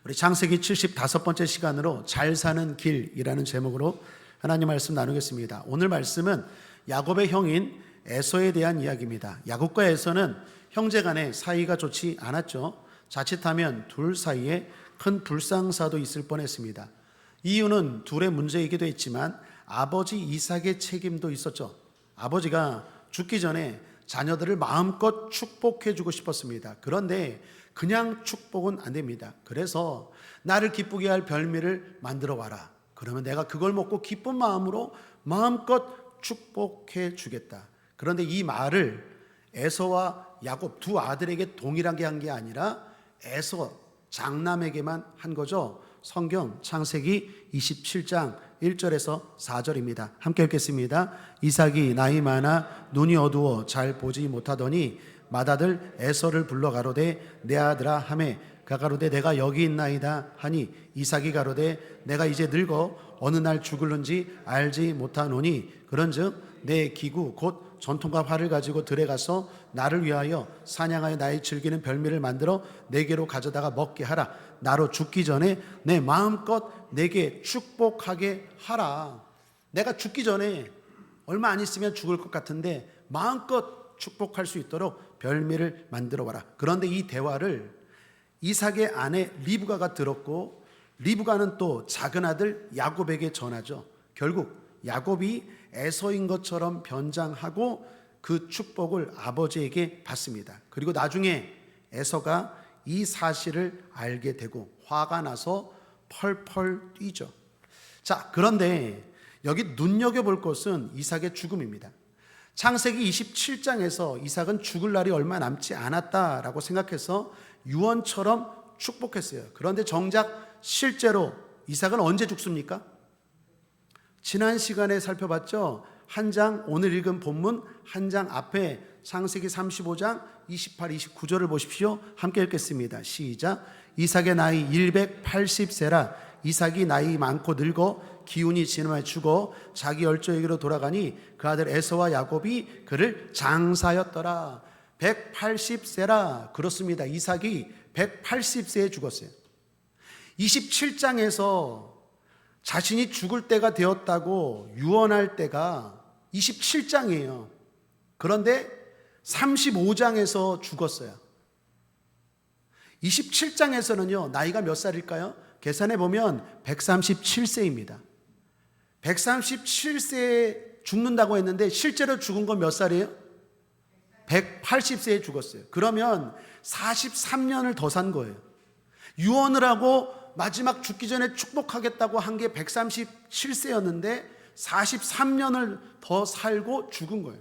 우리 창세기 75번째 시간으로 잘 사는 길이라는 제목으로 하나님 말씀 나누겠습니다. 오늘 말씀은 야곱의 형인 에서에 대한 이야기입니다. 야곱과 에서는 형제 간의 사이가 좋지 않았죠. 자칫하면 둘 사이에 큰 불상사도 있을 뻔했습니다. 이유는 둘의 문제이기도 했지만 아버지 이삭의 책임도 있었죠. 아버지가 죽기 전에 자녀들을 마음껏 축복해 주고 싶었습니다. 그런데 그냥 축복은 안 됩니다. 그래서 나를 기쁘게 할 별미를 만들어 와라. 그러면 내가 그걸 먹고 기쁜 마음으로 마음껏 축복해 주겠다. 그런데 이 말을 에서와 야곱 두 아들에게 동일하게 한 게 아니라 에서 장남에게만 한 거죠. 성경 창세기 27장 1절에서 4절입니다. 함께 읽겠습니다. 이삭이 나이 많아 눈이 어두워 잘 보지 못하더니 맏아들 에서를 불러 가로되 내 아들아 하매 그가 가로되 내가 여기 있나이다 하니 이삭이 가로되 내가 이제 늙어 어느 날 죽을는지 알지 못하노니 그런즉 내 기구 곧 전통과 활을 가지고 들에 가서 나를 위하여 사냥하여 나의 즐기는 별미를 만들어 내게로 가져다가 먹게 하라. 나로 죽기 전에 내 마음껏 내게 축복하게 하라. 내가 죽기 전에 얼마 안 있으면 죽을 것 같은데 마음껏 축복할 수 있도록 별미를 만들어 와라. 그런데 이 대화를 이삭의 아내 리브가가 들었고 리브가는 또 작은 아들 야곱에게 전하죠. 결국 야곱이 에서인 것처럼 변장하고 그 축복을 아버지에게 받습니다. 그리고 나중에 에서가 이 사실을 알게 되고 화가 나서 펄펄 뛰죠. 자, 그런데 여기 눈여겨볼 것은 이삭의 죽음입니다. 창세기 27장에서 이삭은 죽을 날이 얼마 남지 않았다라고 생각해서 유언처럼 축복했어요. 그런데 정작 실제로 이삭은 언제 죽습니까? 지난 시간에 살펴봤죠. 한 장, 오늘 읽은 본문 한 장 앞에 창세기 35장 28, 29절을 보십시오. 함께 읽겠습니다. 시작. 이삭의 나이 180세라. 이삭이 나이 많고 늙어 기운이 지나며 죽어 자기 열조에게로 돌아가니 그 아들 에서와 야곱이 그를 장사였더라. 180세라. 그렇습니다. 이삭이 180세에 죽었어요. 27장에서 자신이 죽을 때가 되었다고 유언할 때가 27장이에요. 그런데 35장에서 죽었어요. 27장에서는요, 나이가 몇 살일까요? 계산해 보면 137세입니다. 137세에 죽는다고 했는데 실제로 죽은 건 몇 살이에요? 180세에 죽었어요. 그러면 43년을 더 산 거예요. 유언을 하고 마지막 죽기 전에 축복하겠다고 한 게 137세였는데 43년을 더 살고 죽은 거예요.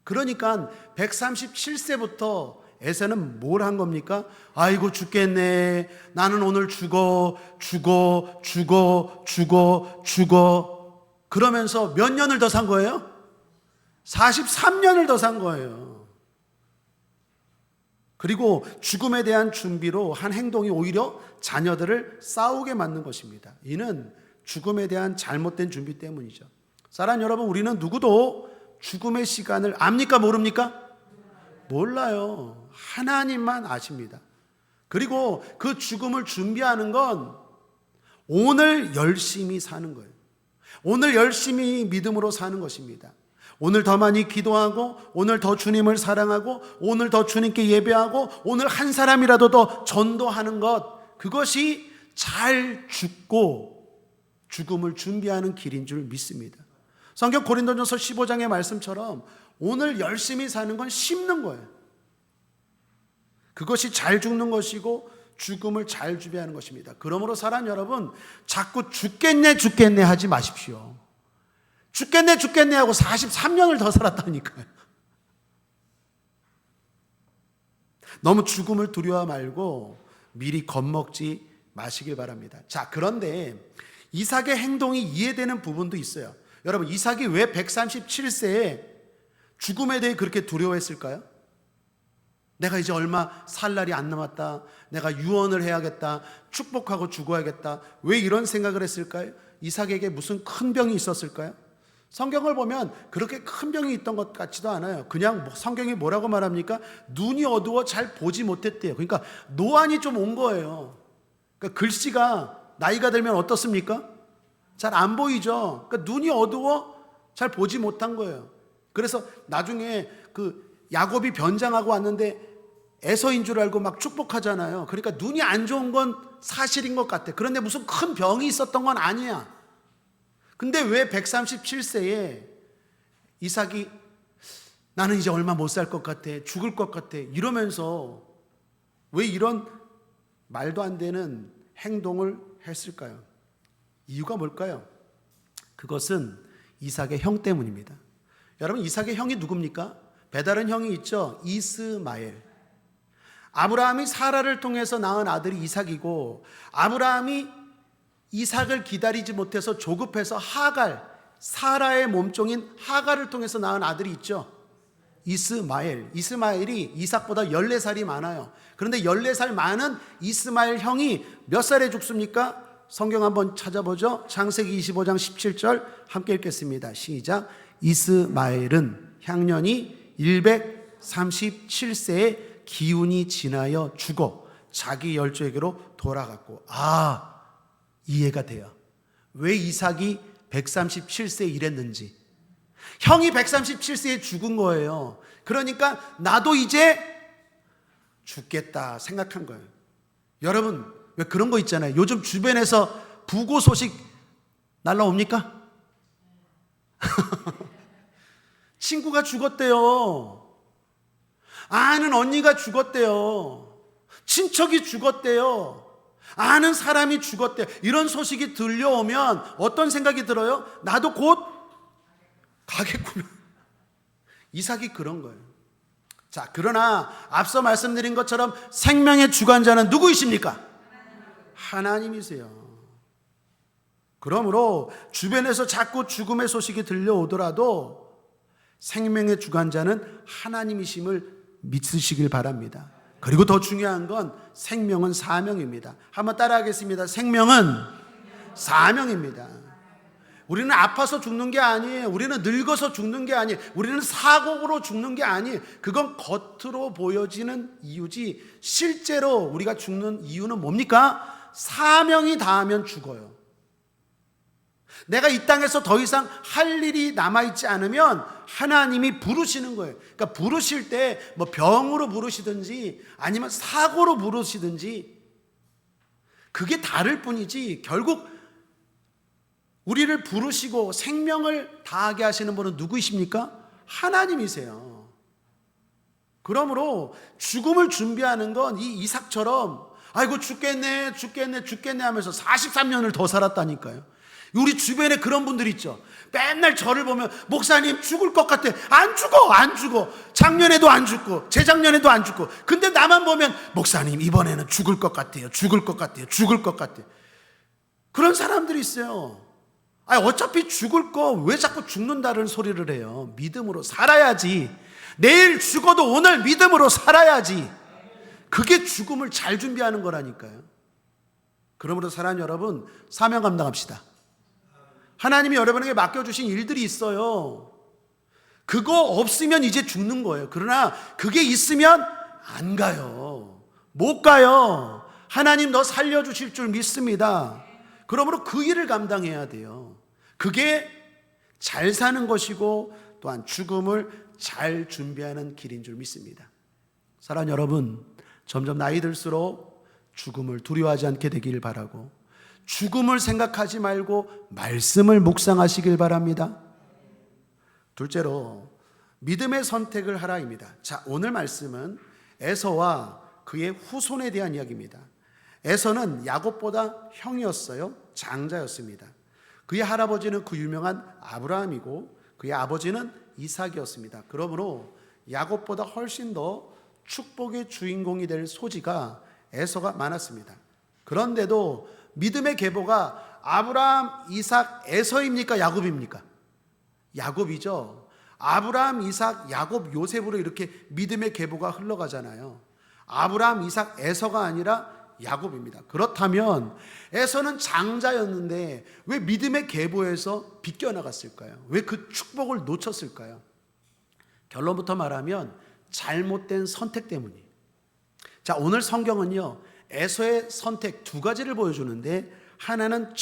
그러니까 137세부터 에서는 뭘 한 겁니까? 아이고 죽겠네. 나는 오늘 죽어. 그러면서 몇 년을 더 산 거예요? 43년을 더 산 거예요. 그리고 죽음에 대한 준비로 한 행동이 오히려 자녀들을 싸우게 만든 것입니다. 이는 죽음에 대한 잘못된 준비 때문이죠. 사랑하는 여러분, 우리는 누구도 죽음의 시간을 압니까? 모릅니까? 몰라요. 하나님만 아십니다. 그리고 그 죽음을 준비하는 건 오늘 열심히 사는 거예요. 오늘 열심히 믿음으로 사는 것입니다. 오늘 더 많이 기도하고, 오늘 더 주님을 사랑하고, 오늘 더 주님께 예배하고, 오늘 한 사람이라도 더 전도하는 것, 그것이 잘 죽고 죽음을 준비하는 길인 줄 믿습니다. 성경 고린도전서 15장의 말씀처럼 오늘 열심히 사는 건 심는 거예요. 그것이 잘 죽는 것이고 죽음을 잘 준비하는 것입니다. 그러므로 사랑하는 여러분, 자꾸 죽겠네 하지 마십시오. 죽겠네 하고 43년을 더 살았다니까요. 너무 죽음을 두려워 말고 미리 겁먹지 마시길 바랍니다. 자, 그런데 이삭의 행동이 이해되는 부분도 있어요. 여러분, 이삭이 왜 137세에 죽음에 대해 그렇게 두려워했을까요? 내가 이제 얼마 살 날이 안 남았다. 내가 유언을 해야겠다. 축복하고 죽어야겠다. 왜 이런 생각을 했을까요? 이삭에게 무슨 큰 병이 있었을까요? 성경을 보면 그렇게 큰 병이 있던 것 같지도 않아요. 그냥 성경이 뭐라고 말합니까? 눈이 어두워 잘 보지 못했대요. 그러니까 노안이 좀 온 거예요. 그러니까 글씨가 나이가 들면 어떻습니까? 잘 안 보이죠. 그러니까 눈이 어두워 잘 보지 못한 거예요. 그래서 나중에 그 야곱이 변장하고 왔는데 에서인 줄 알고 막 축복하잖아요. 그러니까 눈이 안 좋은 건 사실인 것 같아. 그런데 무슨 큰 병이 있었던 건 아니야. 근데 왜 137세에 이삭이 나는 이제 얼마 못 살 것 같아, 죽을 것 같아 이러면서 왜 이런 말도 안 되는 행동을 했을까요? 이유가 뭘까요? 그것은 이삭의 형 때문입니다. 여러분, 이삭의 형이 누굽니까? 배다른 형이 있죠. 이스마엘. 아브라함이 사라를 통해서 낳은 아들이 이삭이고, 아브라함이 이삭을 기다리지 못해서 조급해서 하갈, 사라의 몸종인 하갈을 통해서 낳은 아들이 있죠. 이스마엘. 이스마엘이 이삭보다 14살이 많아요. 그런데 14살 많은 이스마엘 형이 몇 살에 죽습니까? 성경 한번 찾아보죠. 창세기 25장 17절 함께 읽겠습니다. 시작. 이스마엘은 향년이 137세에 기운이 지나여 죽어 자기 열조에게로 돌아갔고. 이해가 돼요. 왜 이삭이 137세에 이랬는지. 형이 137세에 죽은 거예요. 그러니까 나도 이제 죽겠다 생각한 거예요. 여러분, 왜 그런 거 있잖아요. 요즘 주변에서 부고 소식 날라옵니까? 친구가 죽었대요. 아는 언니가 죽었대요. 친척이 죽었대요. 아는 사람이 죽었대요. 이런 소식이 들려오면 어떤 생각이 들어요? 나도 곧 가겠구나. 이삭이 그런 거예요. 자, 그러나 앞서 말씀드린 것처럼 생명의 주관자는 누구이십니까? 하나님이세요. 그러므로 주변에서 자꾸 죽음의 소식이 들려오더라도 생명의 주관자는 하나님이심을 믿으시길 바랍니다. 그리고 더 중요한 건 생명은 사명입니다. 한번 따라하겠습니다. 생명은 사명입니다. 우리는 아파서 죽는 게 아니에요. 우리는 늙어서 죽는 게 아니에요. 우리는 사고로 죽는 게 아니에요. 그건 겉으로 보여지는 이유지 실제로 우리가 죽는 이유는 뭡니까? 사명이 닿으면 죽어요. 내가 이 땅에서 더 이상 할 일이 남아있지 않으면 하나님이 부르시는 거예요. 그러니까 부르실 때 뭐 병으로 부르시든지 아니면 사고로 부르시든지 그게 다를 뿐이지 결국 우리를 부르시고 생명을 다하게 하시는 분은 누구이십니까? 하나님이세요. 그러므로 죽음을 준비하는 건 이 이삭처럼 아이고 죽겠네 하면서 43년을 더 살았다니까요. 우리 주변에 그런 분들 있죠. 맨날 저를 보면 목사님 죽을 것 같아. 안 죽어. 작년에도 안 죽고 재작년에도 안 죽고. 근데 나만 보면 목사님 이번에는 죽을 것 같아요. 그런 사람들이 있어요. 어차피 죽을 거 왜 자꾸 죽는다는 소리를 해요. 믿음으로 살아야지. 내일 죽어도 오늘 믿음으로 살아야지. 그게 죽음을 잘 준비하는 거라니까요. 그러므로 사랑하는 여러분, 사명 감당합시다. 하나님이 여러분에게 맡겨주신 일들이 있어요. 그거 없으면 이제 죽는 거예요. 그러나 그게 있으면 안 가요. 못 가요. 하나님 너 살려주실 줄 믿습니다. 그러므로 그 일을 감당해야 돼요. 그게 잘 사는 것이고 또한 죽음을 잘 준비하는 길인 줄 믿습니다. 사랑하는 여러분, 점점 나이 들수록 죽음을 두려워하지 않게 되길 바라고 죽음을 생각하지 말고 말씀을 묵상하시길 바랍니다. 둘째로 믿음의 선택을 하라입니다. 자, 오늘 말씀은 에서와 그의 후손에 대한 이야기입니다. 에서는 야곱보다 형이었어요. 장자였습니다. 그의 할아버지는 그 유명한 아브라함이고 그의 아버지는 이삭이었습니다. 그러므로 야곱보다 훨씬 더 축복의 주인공이 될 소지가 에서가 많았습니다. 그런데도 믿음의 계보가 아브라함, 이삭, 에서입니까? 야곱입니까? 야곱이죠. 아브라함, 이삭, 야곱, 요셉으로 이렇게 믿음의 계보가 흘러가잖아요. 아브라함, 이삭, 에서가 아니라 야곱입니다. 그렇다면 에서는 장자였는데 왜 믿음의 계보에서 비껴나갔을까요? 왜 그 축복을 놓쳤을까요? 결론부터 말하면 잘못된 선택 때문이에요. 자, 오늘 성경은요, 에서의 선택 두 가지를 보여주는데, 하나는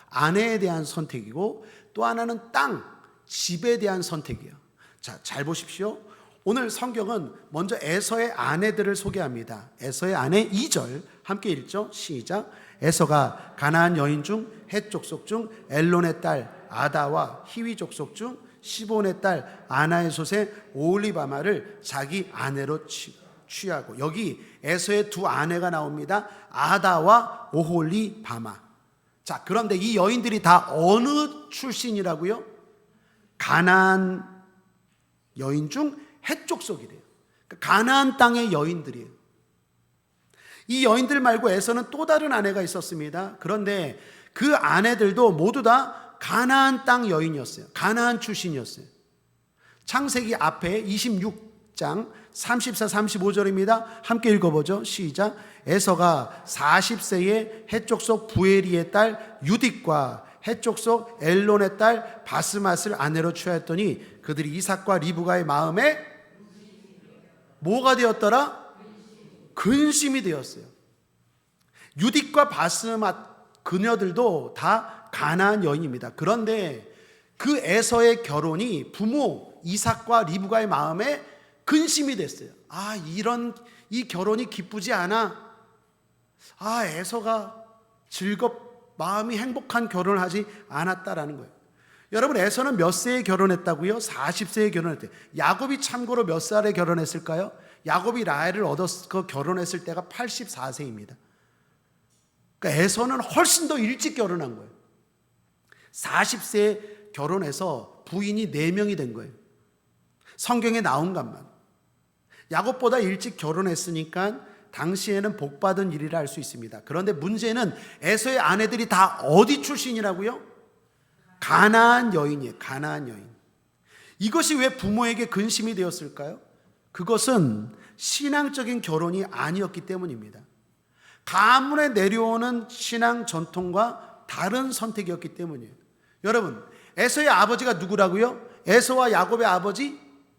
아내에 대한 선택이고 또 하나는 땅, 집에 대한 선택이에요. 자, 잘 보십시오. 오늘 성경은 먼저 에서의 아내들을 소개합니다. 에서의 아내 2절 함께 읽죠. 시작. 에서가 가나안 여인 중 헷 족속 중 엘론의 딸 아다와 히위 족속 중 시본의 딸 아나의 소생 오홀리바마를 자기 아내로 취하고, 여기 에서의 두 아내가 나옵니다. 아다와 오홀리바마. 자, 그런데 이 여인들이 다 어느 출신이라고요? 가나안 여인 중 헷 족속이래요. 가나안 땅의 여인들이에요. 이 여인들 말고 에서는 또 다른 아내가 있었습니다. 그런데 그 아내들도 모두 다 가나안 땅 여인이었어요. 가나안 출신이었어요. 창세기 앞에 26장 34, 35절입니다. 함께 읽어보죠. 시작. 에서가 40세에 헷 족속 부에리의 딸 유딕과 헷 족속 엘론의 딸 바스맛을 아내로 취하였더니 그들이 이삭과 리브가의 마음에 뭐가 되었더라? 근심이 되었어요. 유딕과 바스맛 그녀들도 다 가나안 여인입니다. 그런데 그 에서의 결혼이 부모 이삭과 리브가의 마음에 근심이 됐어요. 이 결혼이 기쁘지 않아. 에서가 마음이 행복한 결혼을 하지 않았다라는 거예요. 여러분, 에서는 몇 세에 결혼했다고요? 40세에 결혼했대요. 야곱이 참고로 몇 살에 결혼했을까요? 야곱이 라헬을 얻어서 결혼했을 때가 84세입니다. 그러니까 에서는 훨씬 더 일찍 결혼한 거예요. 40세에 결혼해서 부인이 4명이 된 거예요. 성경에 나온 것만. 야곱보다 일찍 결혼했으니까 당시에는 복받은 일이라 할 수 있습니다. 그런데 문제는 에서의 아내들이 다 어디 출신이라고요? 가나안 여인이에요. 가나안 여인. 이것이 왜 부모에게 근심이 되었을까요? 그것은 신앙적인 결혼이 아니었기 때문입니다. 가문에 내려오는 신앙 전통과 다른 선택이었기 때문이에요. 여러분, 에서의 아버지가 누구라고요? 에서와 야곱의 아버지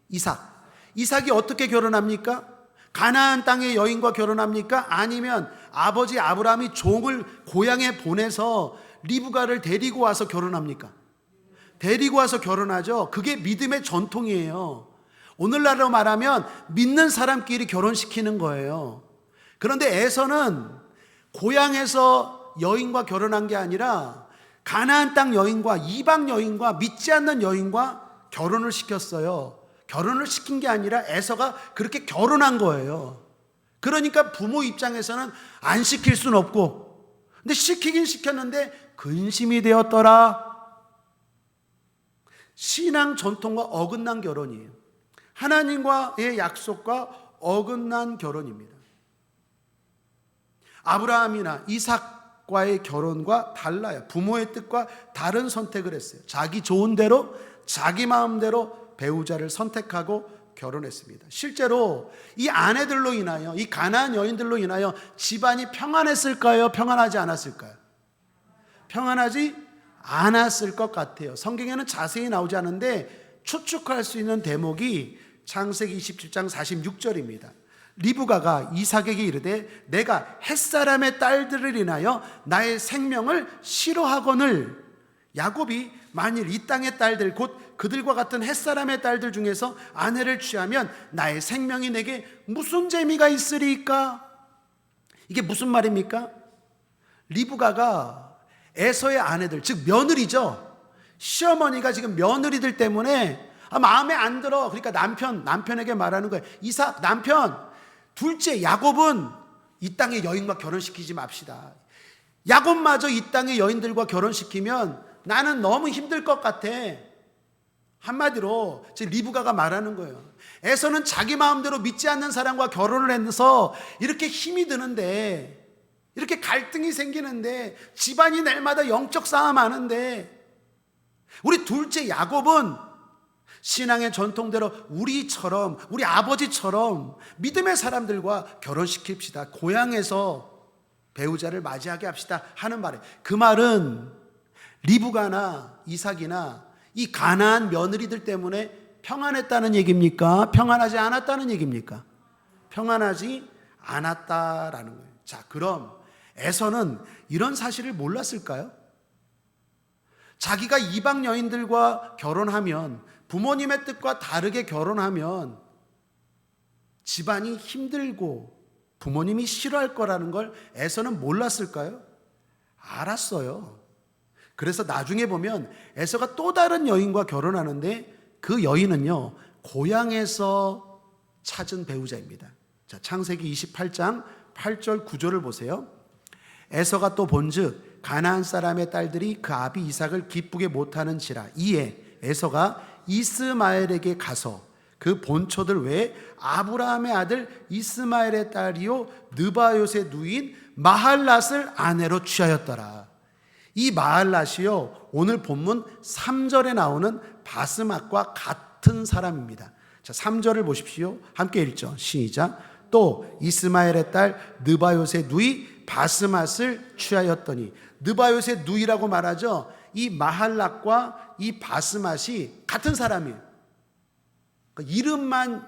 이삭. 이삭이 어떻게 결혼합니까? 가나안 땅의 여인과 결혼합니까? 아니면 아버지 아브라함이 종을 고향에 보내서 리브가를 데리고 와서 결혼합니까? 데리고 와서 결혼하죠. 그게 믿음의 전통이에요. 오늘날로 말하면 믿는 사람끼리 결혼시키는 거예요. 그런데 에서는 고향에서 여인과 결혼한 게 아니라 가나안 땅 여인과 이방 여인과 믿지 않는 여인과 결혼을 시켰어요. 결혼을 시킨 게 아니라 에서가 그렇게 결혼한 거예요. 그러니까 부모 입장에서는 안 시킬 수는 없고, 근데 시키긴 시켰는데 근심이 되었더라. 신앙 전통과 어긋난 결혼이에요. 하나님과의 약속과 어긋난 결혼입니다. 아브라함이나 이삭과의 결혼과 달라요. 부모의 뜻과 다른 선택을 했어요. 자기 좋은 대로, 자기 마음대로 배우자를 선택하고 결혼했습니다. 실제로 이 아내들로 인하여, 이 가나안 여인들로 인하여 집안이 평안했을까요? 평안하지 않았을까요? 평안하지 않았을 것 같아요. 성경에는 자세히 나오지 않은데 추측할 수 있는 대목이 창세기 27장 46절입니다. 리브가가 이삭에게 이르되 내가 햇사람의 딸들을 인하여 나의 생명을 싫어하거늘, 야곱이 만일 이 땅의 딸들 곧 그들과 같은 햇사람의 딸들 중에서 아내를 취하면 나의 생명이 내게 무슨 재미가 있으리까? 이게 무슨 말입니까? 리브가가 에서의 아내들, 즉 며느리죠. 시어머니가 지금 며느리들 때문에 마음에 안 들어. 그러니까 남편에게 말하는 거예요. 이삭 남편, 둘째 야곱은 이 땅의 여인과 결혼시키지 맙시다. 야곱마저 이 땅의 여인들과 결혼시키면 나는 너무 힘들 것 같아. 한마디로 지금 리브가가 말하는 거예요. 에서는 자기 마음대로 믿지 않는 사람과 결혼을 해서 이렇게 힘이 드는데, 이렇게 갈등이 생기는데, 집안이 날마다 영적 싸움하는데, 우리 둘째 야곱은 신앙의 전통대로 우리처럼, 우리 아버지처럼 믿음의 사람들과 결혼시킵시다. 고향에서 배우자를 맞이하게 합시다 하는 말이에요. 그 말은 리브가나 이삭이나 이 가나안 며느리들 때문에 평안했다는 얘기입니까? 평안하지 않았다는 얘기입니까? 평안하지 않았다라는 거예요. 자, 그럼 에서는 이런 사실을 몰랐을까요? 자기가 이방 여인들과 결혼하면, 부모님의 뜻과 다르게 결혼하면 집안이 힘들고 부모님이 싫어할 거라는 걸 에서는 몰랐을까요? 알았어요. 그래서 나중에 보면 에서가 또 다른 여인과 결혼하는데 그 여인은요, 고향에서 찾은 배우자입니다. 자, 창세기 28장 8절 9절을 보세요. 에서가 또 본즉 가나안 사람의 딸들이 그 아비 이삭을 기쁘게 못하는지라. 이에 에서가 이스마엘에게 가서 그 본처들 외에 아브라함의 아들 이스마엘의 딸이요 느바요의 누인 마할랏을 아내로 취하였더라. 이 마할랏이요, 오늘 본문 3절에 나오는 바스맛과 같은 사람입니다. 자, 3절을 보십시오. 함께 읽죠. 시작. 또 이스마엘의 딸 느바요의 누이 바스맛을 취하였더니. 느바요의 누이라고 말하죠. 이 마할랏과 이 바스맛이 같은 사람이에요. 그러니까 이름만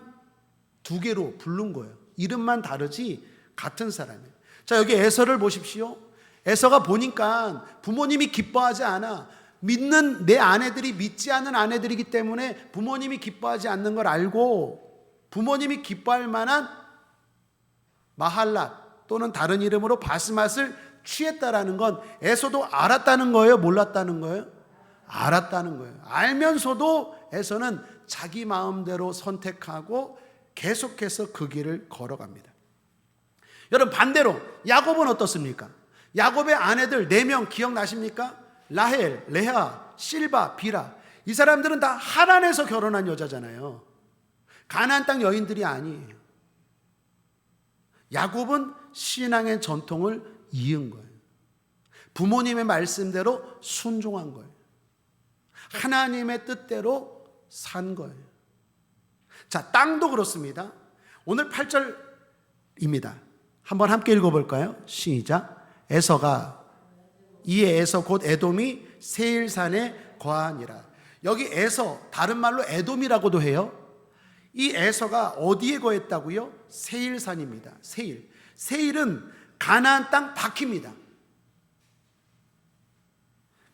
두 개로 부른 거예요. 이름만 다르지 같은 사람이에요. 자, 여기 에서를 보십시오. 에서가 보니까 부모님이 기뻐하지 않아. 믿는 내 아내들이 믿지 않는 아내들이기 때문에 부모님이 기뻐하지 않는 걸 알고 부모님이 기뻐할 만한 마할랏 또는 다른 이름으로 바스맛을 취했다라는 건 에서도 알았다는 거예요? 몰랐다는 거예요? 알았다는 거예요. 알면서도 에서는 자기 마음대로 선택하고 계속해서 그 길을 걸어갑니다. 여러분, 반대로 야곱은 어떻습니까? 야곱의 아내들 4명 기억나십니까? 라헬, 레아, 실바, 비라. 이 사람들은 다 하란에서 결혼한 여자잖아요. 가나안 땅 여인들이 아니에요. 야곱은 신앙의 전통을 이은 거예요. 부모님의 말씀대로 순종한 거예요. 하나님의 뜻대로 산 거예요. 자, 땅도 그렇습니다. 오늘 8절입니다. 한번 함께 읽어볼까요? 시작. 에서가, 이에 에서 곧 에돔이 세일산에 거하니라. 여기 에서, 다른 말로 에돔이라고도 해요. 이 에서가 어디에 거했다고요? 세일산입니다. 세일. 세일은 가나안 땅 바퀴입니다.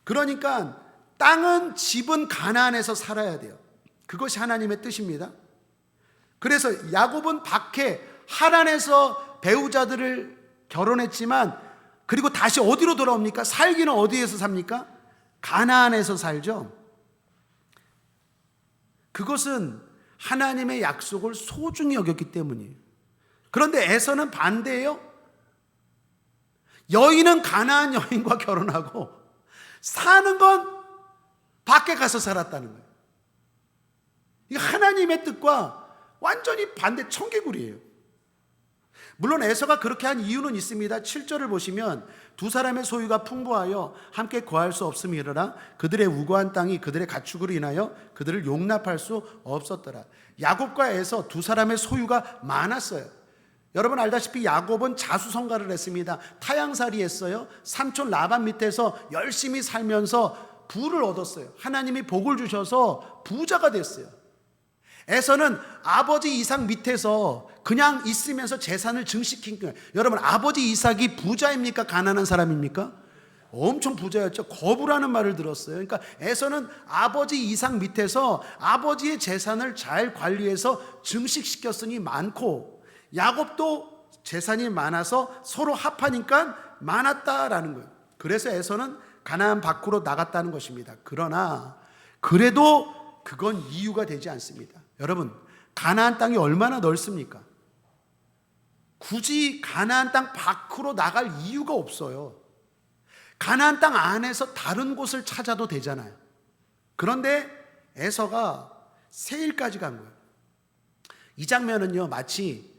그러니까 땅은, 집은 가나안에서 살아야 돼요. 그것이 하나님의 뜻입니다. 그래서 야곱은 밖에 하란에서 배우자들을 결혼했지만, 그리고 다시 어디로 돌아옵니까? 살기는 어디에서 삽니까? 가나안에서 살죠. 그것은 하나님의 약속을 소중히 여겼기 때문이에요. 그런데 에서는 반대예요. 여인은 가나안 여인과 결혼하고 사는 건 밖에 가서 살았다는 거예요. 이 하나님의 뜻과 완전히 반대, 청개구리예요. 물론 에서가 그렇게 한 이유는 있습니다. 7절을 보시면 두 사람의 소유가 풍부하여 함께 거할 수 없음이라. 그들의 우거한 땅이 그들의 가축으로 인하여 그들을 용납할 수 없었더라. 야곱과 에서 두 사람의 소유가 많았어요. 여러분 알다시피 야곱은 자수성가를 했습니다. 타향살이 했어요. 삼촌 라반 밑에서 열심히 살면서 부를 얻었어요. 하나님이 복을 주셔서 부자가 됐어요. 에서는 아버지 이삭 밑에서 그냥 있으면서 재산을 증식시킨 거예요. 여러분, 아버지 이삭이 부자입니까? 가난한 사람입니까? 엄청 부자였죠. 거부라는 말을 들었어요. 그러니까 에서는 아버지 이삭 밑에서 아버지의 재산을 잘 관리해서 증식시켰으니 많고, 야곱도 재산이 많아서 서로 합하니까 많았다라는 거예요. 그래서 에서는 가나안 밖으로 나갔다는 것입니다. 그러나 그래도 그건 이유가 되지 않습니다. 여러분, 가나안 땅이 얼마나 넓습니까? 굳이 가나안 땅 밖으로 나갈 이유가 없어요. 가나안 땅 안에서 다른 곳을 찾아도 되잖아요. 그런데 에서가 세일까지 간 거예요. 이 장면은요, 마치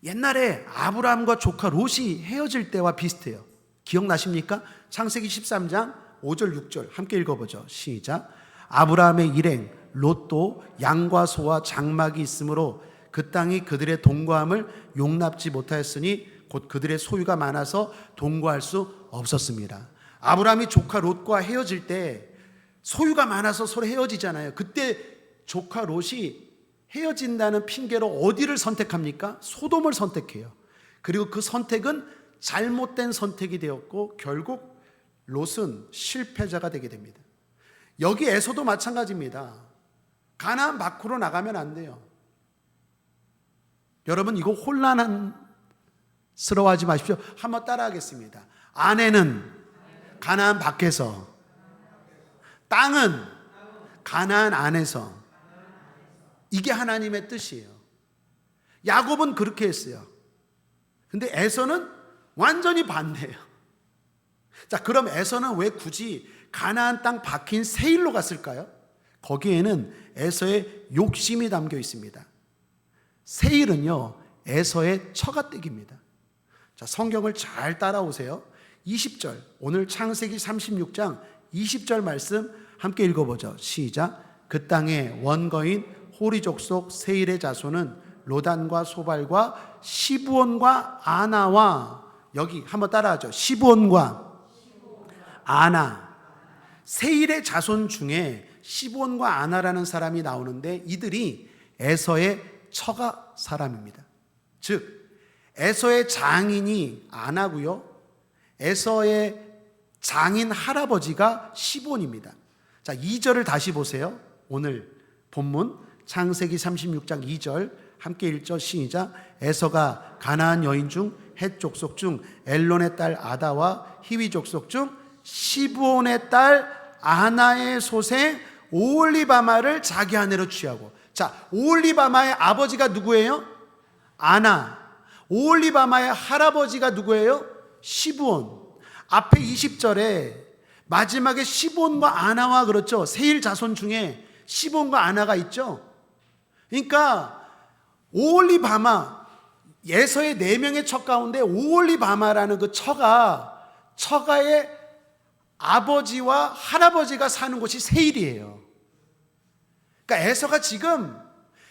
옛날에 아브라함과 조카 롯이 헤어질 때와 비슷해요. 기억나십니까? 창세기 13장 5절 6절 함께 읽어보죠. 시작. 아브라함의 일행 롯도 양과 소와 장막이 있으므로 그 땅이 그들의 동거함을 용납지 못하였으니 곧 그들의 소유가 많아서 동거할 수 없었습니다. 아브라함이 조카 롯과 헤어질 때 소유가 많아서 서로 헤어지잖아요. 그때 조카 롯이 헤어진다는 핑계로 어디를 선택합니까? 소돔을 선택해요. 그리고 그 선택은 잘못된 선택이 되었고 결국 롯은 실패자가 되게 됩니다. 여기 에서도 마찬가지입니다. 가나안 밖으로 나가면 안 돼요. 여러분 이거 혼란스러워하지 마십시오. 한번 따라하겠습니다. 아내는 가나안 밖에서, 땅은 가나안 안에서. 이게 하나님의 뜻이에요. 야곱은 그렇게 했어요. 근데 에서는 완전히 반대예요. 자, 그럼 에서는 왜 굳이 가나안 땅 박힌 세일로 갔을까요? 거기에는 에서의 욕심이 담겨 있습니다. 세일은요, 에서의 처가댁입니다. 자, 성경을 잘 따라오세요. 20절, 오늘 창세기 36장 20절 말씀 함께 읽어보죠. 시작. 그 땅의 원거인 호리 족속 세일의 자손은 로단과 소발과 시브온과 아나와, 여기 한번 따라하죠. 시브온과 아나. 세일의 자손 중에 시브온과 아나라는 사람이 나오는데 이들이 에서의 처가 사람입니다. 즉 에서의 장인이 아나고요, 에서의 장인 할아버지가 시브온입니다. 자, 2절을 다시 보세요. 오늘 본문 창세기 36장 2절 함께 읽죠. 시작. 에서가 가나안 여인 중 헷 족속 중 엘론의 딸 아다와 히위 족속 중 시브온의 딸 아나의 소생 오홀리바마를 자기 아내로 취하고. 자, 오홀리바마의 아버지가 누구예요? 아나. 오홀리바마의 할아버지가 누구예요? 시브온. 앞에 20절에 마지막에 시브온과 아나와, 그렇죠, 세일 자손 중에 시브온과 아나가 있죠. 그러니까 오홀리바마, 에서의 4명의 처 가운데 오홀리바마라는 그 처가의 아버지와 할아버지가 사는 곳이 세일이에요. 그러니까 에서가 지금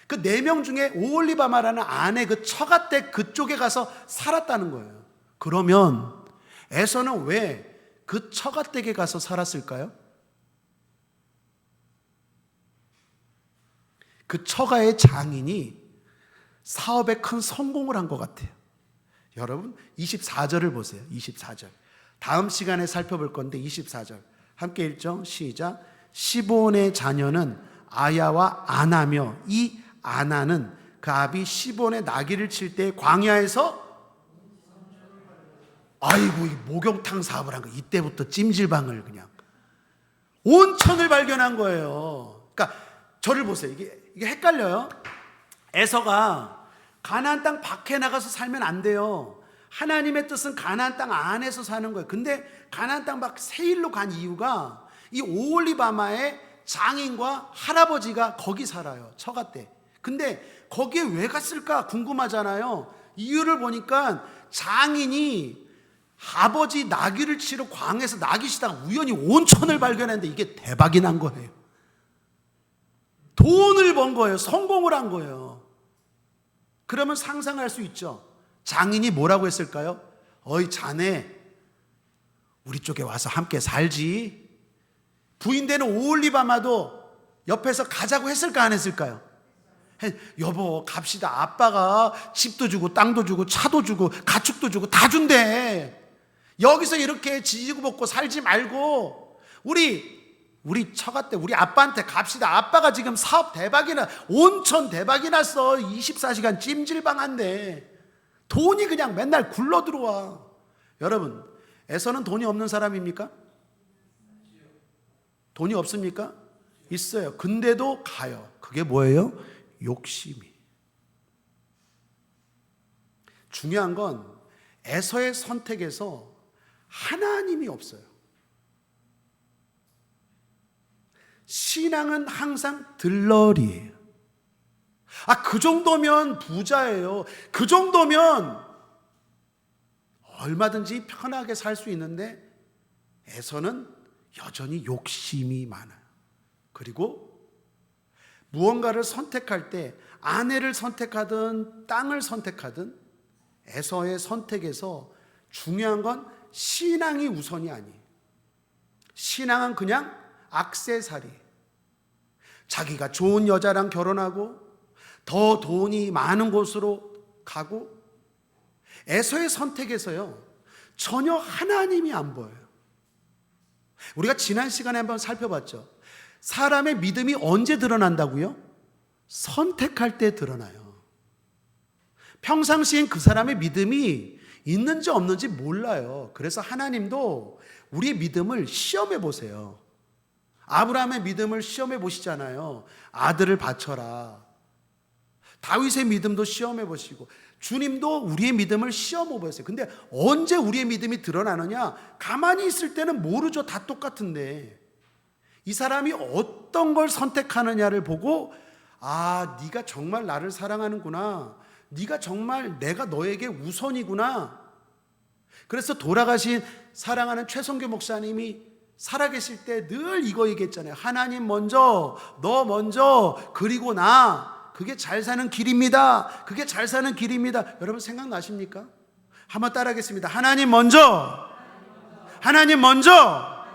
그 4명 중에 오홀리바마라는 아내 그 처가댁 그쪽에 가서 살았다는 거예요. 그러면 에서는 왜 그 처가댁에 가서 살았을까요? 그 처가의 장인이 사업에 큰 성공을 한 것 같아요. 여러분 24절을 보세요. 24절. 다음 시간에 살펴볼 건데 24절 함께 읽죠. 시작. 시브온의 자녀는 아야와 아나며 이 아나는 그 아비 시브온의 나귀를 칠 때 광야에서, 아이고, 이 목욕탕 사업을 한 거, 이때부터 찜질방을 그냥 온천을 발견한 거예요. 그러니까 저를 보세요. 이게 헷갈려요. 에서가 가나안 땅 밖에 나가서 살면 안 돼요. 하나님의 뜻은 가나안 땅 안에서 사는 거예요. 근데 가나안 땅 밖 세일로 간 이유가 이 오홀리바마의 장인과 할아버지가 거기 살아요. 처가댁. 근데 거기에 왜 갔을까 궁금하잖아요. 이유를 보니까 장인이 아버지 나귀를 치러 광에서 나귀 쉬다가 우연히 온천을 발견했는데 이게 대박이 난 거예요. 돈을 번 거예요. 성공을 한 거예요. 그러면 상상할 수 있죠. 장인이 뭐라고 했을까요? 어이 자네, 우리 쪽에 와서 함께 살지. 부인되는 오홀리바마도 옆에서 가자고 했을까 안 했을까요? 여보 갑시다. 아빠가 집도 주고 땅도 주고 차도 주고 가축도 주고 다 준대. 여기서 이렇게 지지고 볶고 살지 말고 우리 처가 때 우리 아빠한테 갑시다. 아빠가 지금 사업 대박이나 온천 대박이 났어. 24시간 찜질방 한대. 돈이 그냥 맨날 굴러 들어와. 여러분, 에서는 돈이 없는 사람입니까? 돈이 없습니까? 있어요. 근데도 가요. 그게 뭐예요? 욕심이. 중요한 건 에서의 선택에서 하나님이 없어요. 신앙은 항상 들러리예요. 그 정도면 부자예요. 그 정도면 얼마든지 편하게 살 수 있는데 에서는 여전히 욕심이 많아요. 그리고 무언가를 선택할 때 아내를 선택하든 땅을 선택하든 에서의 선택에서 중요한 건 신앙이 우선이 아니에요. 신앙은 그냥 액세서리. 자기가 좋은 여자랑 결혼하고 더 돈이 많은 곳으로 가고. 에서의 선택에서요, 전혀 하나님이 안 보여요. 우리가 지난 시간에 한번 살펴봤죠. 사람의 믿음이 언제 드러난다고요? 선택할 때 드러나요. 평상시엔 그 사람의 믿음이 있는지 없는지 몰라요. 그래서 하나님도 우리의 믿음을 시험해 보세요. 아브라함의 믿음을 시험해 보시잖아요. 아들을 바쳐라. 다윗의 믿음도 시험해 보시고, 주님도 우리의 믿음을 시험해 보세요. 근데 언제 우리의 믿음이 드러나느냐? 가만히 있을 때는 모르죠. 다 똑같은데. 이 사람이 어떤 걸 선택하느냐를 보고, 아, 네가 정말 나를 사랑하는구나. 네가 정말 내가 너에게 우선이구나. 그래서 돌아가신 사랑하는 최성교 목사님이 살아계실 때 늘 이거 얘기했잖아요. 하나님 먼저, 너 먼저, 그리고 나. 그게 잘 사는 길입니다. 그게 잘 사는 길입니다. 여러분 생각나십니까? 한번 따라하겠습니다. 하나님 먼저, 하나님 먼저.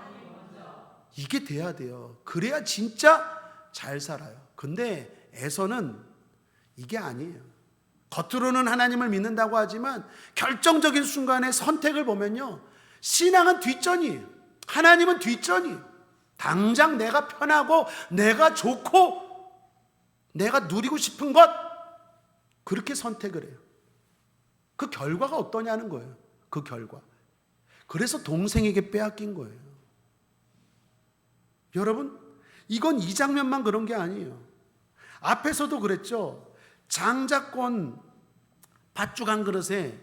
이게 돼야 돼요. 그래야 진짜 잘 살아요. 근데 에서는 이게 아니에요. 겉으로는 하나님을 믿는다고 하지만 결정적인 순간에 선택을 보면요, 신앙은 뒷전이에요. 하나님은 뒷전이에요. 당장 내가 편하고 내가 좋고 내가 누리고 싶은 것, 그렇게 선택을 해요. 그 결과가 어떠냐는 거예요. 그 결과. 그래서 동생에게 빼앗긴 거예요. 여러분, 이건 이 장면만 그런 게 아니에요. 앞에서도 그랬죠. 장자권 밧죽 한 그릇에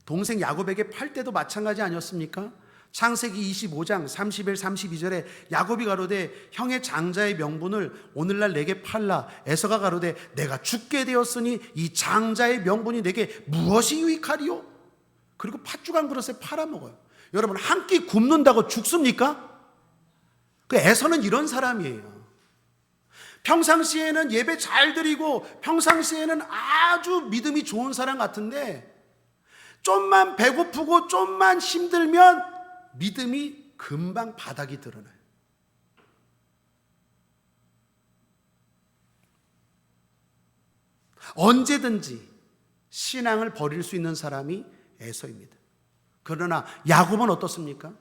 동생 야곱에게 팔 때도 마찬가지 아니었습니까? 창세기 25장 31, 32절에 야곱이 가로되 형의 장자의 명분을 오늘날 내게 팔라. 에서가 가로되 내가 죽게 되었으니 이 장자의 명분이 내게 무엇이 유익하리요? 그리고 팥죽 한 그릇에 팔아먹어요. 여러분, 한 끼 굶는다고 죽습니까? 그 에서는 이런 사람이에요. 평상시에는 예배 잘 드리고 평상시에는 아주 믿음이 좋은 사람 같은데, 좀만 배고프고 좀만 힘들면 믿음이 금방 바닥이 드러나요. 언제든지 신앙을 버릴 수 있는 사람이 에서입니다. 그러나 야곱은 어떻습니까?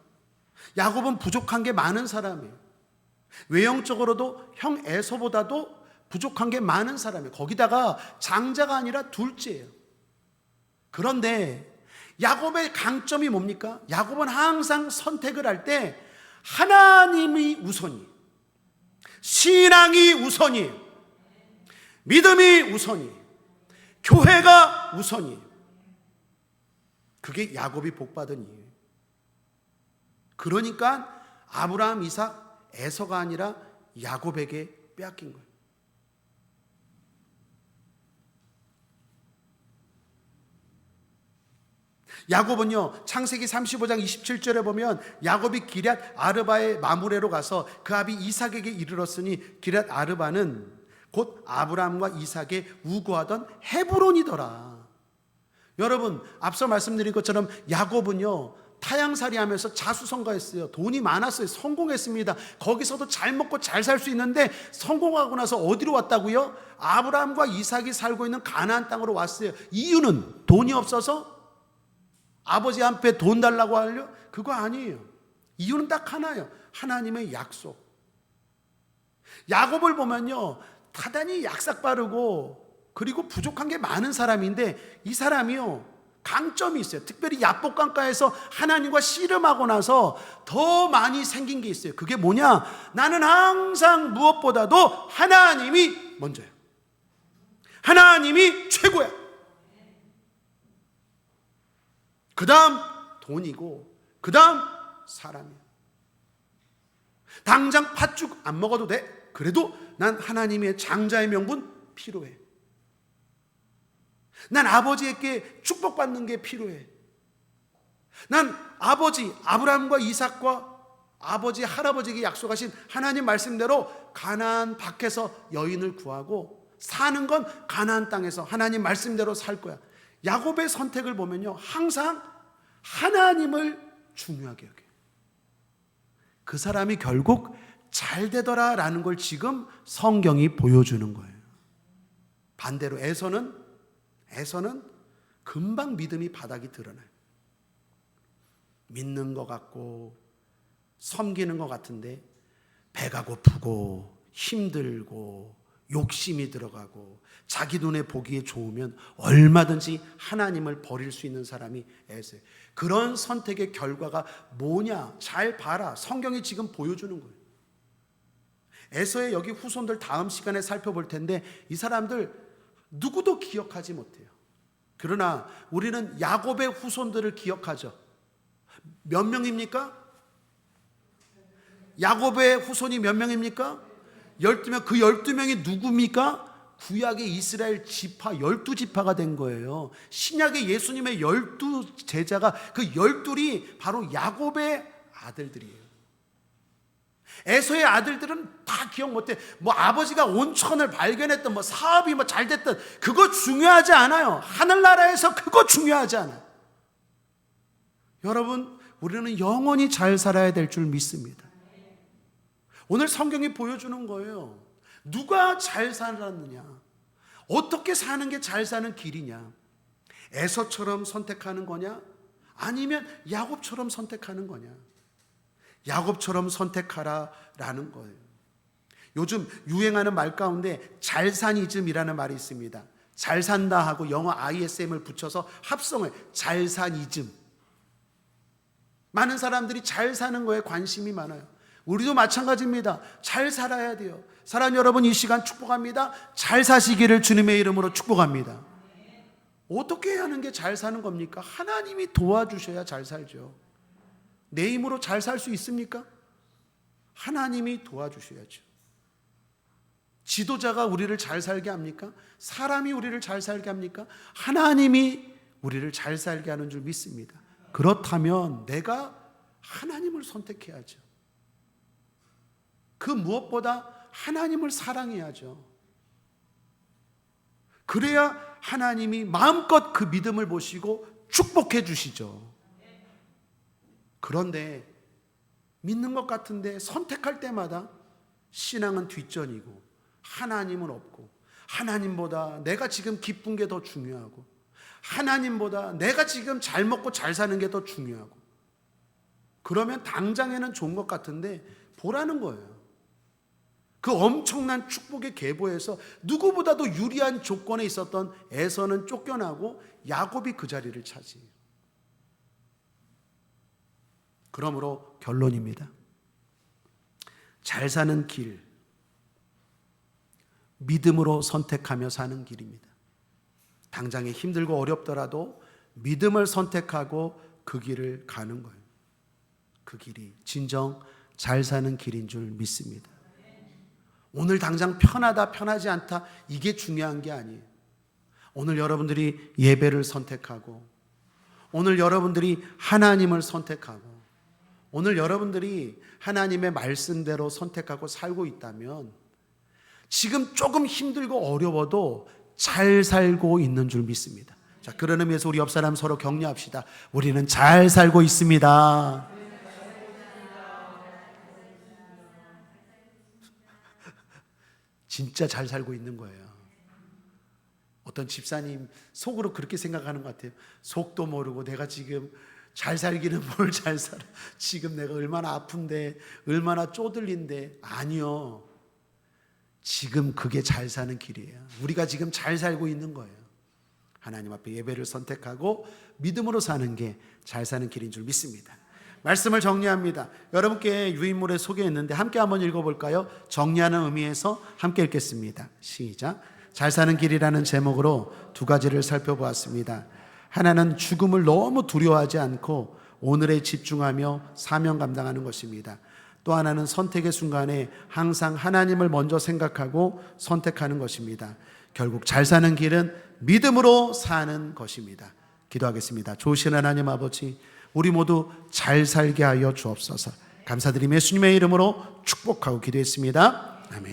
야곱은 부족한 게 많은 사람이에요. 외형적으로도 형 에서보다도 부족한 게 많은 사람이에요. 거기다가 장자가 아니라 둘째예요. 그런데 야곱의 강점이 뭡니까? 야곱은 항상 선택을 할 때 하나님이 우선이에요. 신앙이 우선이에요. 믿음이 우선이에요. 교회가 우선이에요. 그게 야곱이 복받은 이유예요. 그러니까 아브라함, 이삭, 에서가 아니라 야곱에게 빼앗긴 거예요. 야곱은요, 창세기 35장 27절에 보면 야곱이 기럇 아르바의 마므레로 가서 그 아비 이삭에게 이르렀으니 기럇 아르바는 곧 아브라함과 이삭의 우거하던 헤브론이더라. 여러분, 앞서 말씀드린 것처럼 야곱은요, 타향살이 하면서 자수성가했어요. 돈이 많았어요. 성공했습니다. 거기서도 잘 먹고 잘 살 수 있는데 성공하고 나서 어디로 왔다고요? 아브라함과 이삭이 살고 있는 가나안 땅으로 왔어요. 이유는 돈이 없어서? 아버지한테 돈 달라고 하려? 그거 아니에요. 이유는 딱 하나예요. 하나님의 약속. 야곱을 보면요, 타단히 약삭 빠르고 그리고 부족한 게 많은 사람인데, 이 사람이요, 강점이 있어요. 특별히 야복강가에서 하나님과 씨름하고 나서 더 많이 생긴 게 있어요. 그게 뭐냐? 나는 항상 무엇보다도 하나님이 먼저예요. 하나님이 최고야. 그 다음 돈이고 그 다음 사람이야. 당장 팥죽 안 먹어도 돼. 그래도 난 하나님의 장자의 명분 필요해. 난 아버지에게 축복받는 게 필요해. 난 아버지 아브라함과 이삭과 아버지 할아버지에게 약속하신 하나님 말씀대로 가나안 밖에서 여인을 구하고 사는 건 가나안 땅에서 하나님 말씀대로 살 거야. 야곱의 선택을 보면요, 항상 하나님을 중요하게 여겨요. 그 사람이 결국 잘 되더라라는 걸 지금 성경이 보여주는 거예요. 반대로 에서는 금방 믿음이 바닥이 드러나요. 믿는 것 같고 섬기는 것 같은데 배가 고프고 힘들고 욕심이 들어가고 자기 눈에 보기에 좋으면 얼마든지 하나님을 버릴 수 있는 사람이 에서예요. 그런 선택의 결과가 뭐냐? 잘 봐라. 성경이 지금 보여주는 거예요. 에서의 여기 후손들 다음 시간에 살펴볼 텐데 이 사람들 누구도 기억하지 못해요. 그러나 우리는 야곱의 후손들을 기억하죠. 몇 명입니까? 야곱의 후손이 몇 명입니까? 12명. 그 12명이 누굽니까? 구약의 이스라엘 지파 12지파가 된 거예요. 신약의 예수님의 12제자가 그 12이 바로 야곱의 아들들이에요. 에서의 아들들은 다 기억 못해. 뭐 아버지가 온천을 발견했던 뭐 사업이 뭐 잘 됐던 그거 중요하지 않아요. 하늘나라에서 그거 중요하지 않아요. 여러분, 우리는 영원히 잘 살아야 될 줄 믿습니다. 오늘 성경이 보여주는 거예요. 누가 잘 살았느냐? 어떻게 사는 게 잘 사는 길이냐? 에서처럼 선택하는 거냐? 아니면 야곱처럼 선택하는 거냐? 야곱처럼 선택하라라는 거예요. 요즘 유행하는 말 가운데 잘산이즘이라는 말이 있습니다. 잘 산다 하고 영어 ISM을 붙여서 합성을 잘산이즘. 많은 사람들이 잘 사는 거에 관심이 많아요. 우리도 마찬가지입니다. 잘 살아야 돼요. 사랑하는 여러분, 이 시간 축복합니다. 잘 사시기를 주님의 이름으로 축복합니다. 어떻게 하는 게 잘 사는 겁니까? 하나님이 도와주셔야 잘 살죠. 내 힘으로 잘 살 수 있습니까? 하나님이 도와주셔야죠. 지도자가 우리를 잘 살게 합니까? 사람이 우리를 잘 살게 합니까? 하나님이 우리를 잘 살게 하는 줄 믿습니다. 그렇다면 내가 하나님을 선택해야죠. 그 무엇보다 하나님을 사랑해야죠. 그래야 하나님이 마음껏 그 믿음을 보시고 축복해 주시죠. 그런데 믿는 것 같은데 선택할 때마다 신앙은 뒷전이고 하나님은 없고, 하나님보다 내가 지금 기쁜 게 더 중요하고, 하나님보다 내가 지금 잘 먹고 잘 사는 게 더 중요하고, 그러면 당장에는 좋은 것 같은데 보라는 거예요. 그 엄청난 축복의 계보에서 누구보다도 유리한 조건에 있었던 에서는 쫓겨나고 야곱이 그 자리를 차지해요. 그러므로 결론입니다. 잘 사는 길, 믿음으로 선택하며 사는 길입니다. 당장에 힘들고 어렵더라도 믿음을 선택하고 그 길을 가는 거예요. 그 길이 진정 잘 사는 길인 줄 믿습니다. 오늘 당장 편하다 편하지 않다 이게 중요한 게 아니에요. 오늘 여러분들이 예배를 선택하고, 오늘 여러분들이 하나님을 선택하고, 오늘 여러분들이 하나님의 말씀대로 선택하고 살고 있다면 지금 조금 힘들고 어려워도 잘 살고 있는 줄 믿습니다. 자, 그런 의미에서 우리 옆 사람 서로 격려합시다. 우리는 잘 살고 있습니다. 진짜 잘 살고 있는 거예요. 어떤 집사님 속으로 그렇게 생각하는 것 같아요. 속도 모르고 내가 지금 잘 살기는 뭘 잘 살아. 지금 내가 얼마나 아픈데, 얼마나 쪼들린데. 아니요. 지금 그게 잘 사는 길이에요. 우리가 지금 잘 살고 있는 거예요. 하나님 앞에 예배를 선택하고 믿음으로 사는 게 잘 사는 길인 줄 믿습니다. 말씀을 정리합니다. 여러분께 유인물에 소개했는데 함께 한번 읽어볼까요? 정리하는 의미에서 함께 읽겠습니다. 시작. 잘 사는 길이라는 제목으로 두 가지를 살펴보았습니다. 하나는 죽음을 너무 두려워하지 않고 오늘에 집중하며 사명 감당하는 것입니다. 또 하나는 선택의 순간에 항상 하나님을 먼저 생각하고 선택하는 것입니다. 결국 잘 사는 길은 믿음으로 사는 것입니다. 기도하겠습니다. 좋으신 하나님 아버지, 우리 모두 잘 살게 하여 주옵소서. 감사드리며 예수님의 이름으로 축복하고 기도했습니다. 아멘.